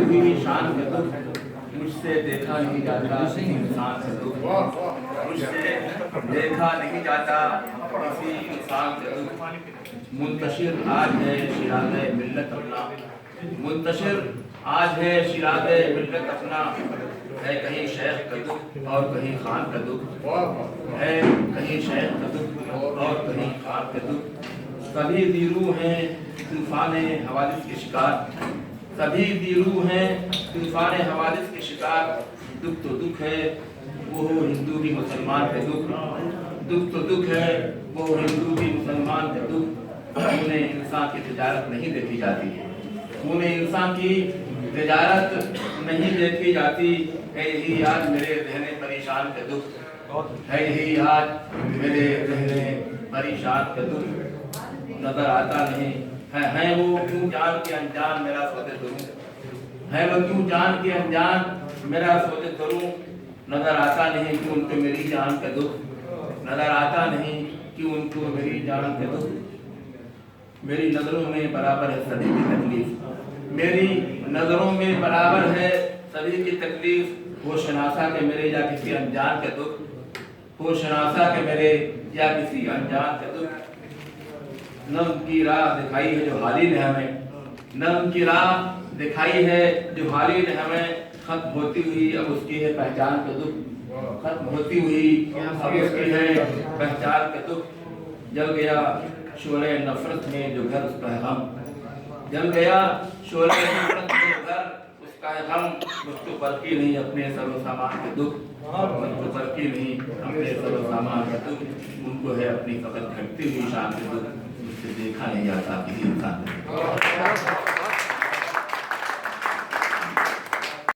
हुई शान का दुख, मुझसे देखा नहीं जाता किसी इंसान का दुख, मुझसे देखा नहीं जाता किसी इंसान का दुख। मुंतशिर आज है शिराज़े मिल्लत अपना, मुंतशिर आज है शिराज़े मिल्लत अपना, है कहीं शेख का दुख और कहीं खान का दुख, है कहीं शेख का दुख और कहीं खान का दुख। सभी दीरू हैं तूफान हवादिस के शिकार, सभी दीरू हैं तूफान हवादिस के शिकार। दुख तो दुख है वो हिंदू की मुसलमान का दुख, दुख तो दुख है वो हिंदू की मुसलमान का दुख। खूने इंसान की तिजारत नहीं देखी जाती, खूने इंसान की तिजारत नहीं देखी जाती। है यही आज मेरे रहने परेशान का दुख, है यही आज मेरे रहने परेशान का दुख। नजर आता नहीं है वो क्यों जान के अनजान मेरा सोते करूं, है वो क्यों जान के अनजान मेरा सोते करूं। नजर आता नहीं कि उनको मेरी जान का दुख, नजर आता नहीं कि उनको मेरी जान का दुख। मेरी नजरों में बराबर है सभी की तकलीफ, मेरी नजरों में बराबर है सभी की तकलीफ। वो शनासा के मेरे या किसी अनजान का दुख, वो शनासा के मेरे या किसी अनजान का दुख। न उनकी राह दिखाई है जो हाली ने हमें, न उनकी राह दिखाई है जो हाली ने हमें। खत्म होती हुई अब उसकी है पहचान का दुख, खत्म होती हुई अब उसकी है पहचान का दुख। जल गया शोले नफरत में जो घर उसका है गम, जल गया शोले नफरत में जो घर उसका है गम। मुझको परखी नहीं अपने सर्व सामान के दुख, मुझको परखी नहीं अपने सर्व सामान का दुख। उनको है अपनी फकत घटती हुई शान के दुख, मुझसे देखा नहीं जाता किसी इंसान।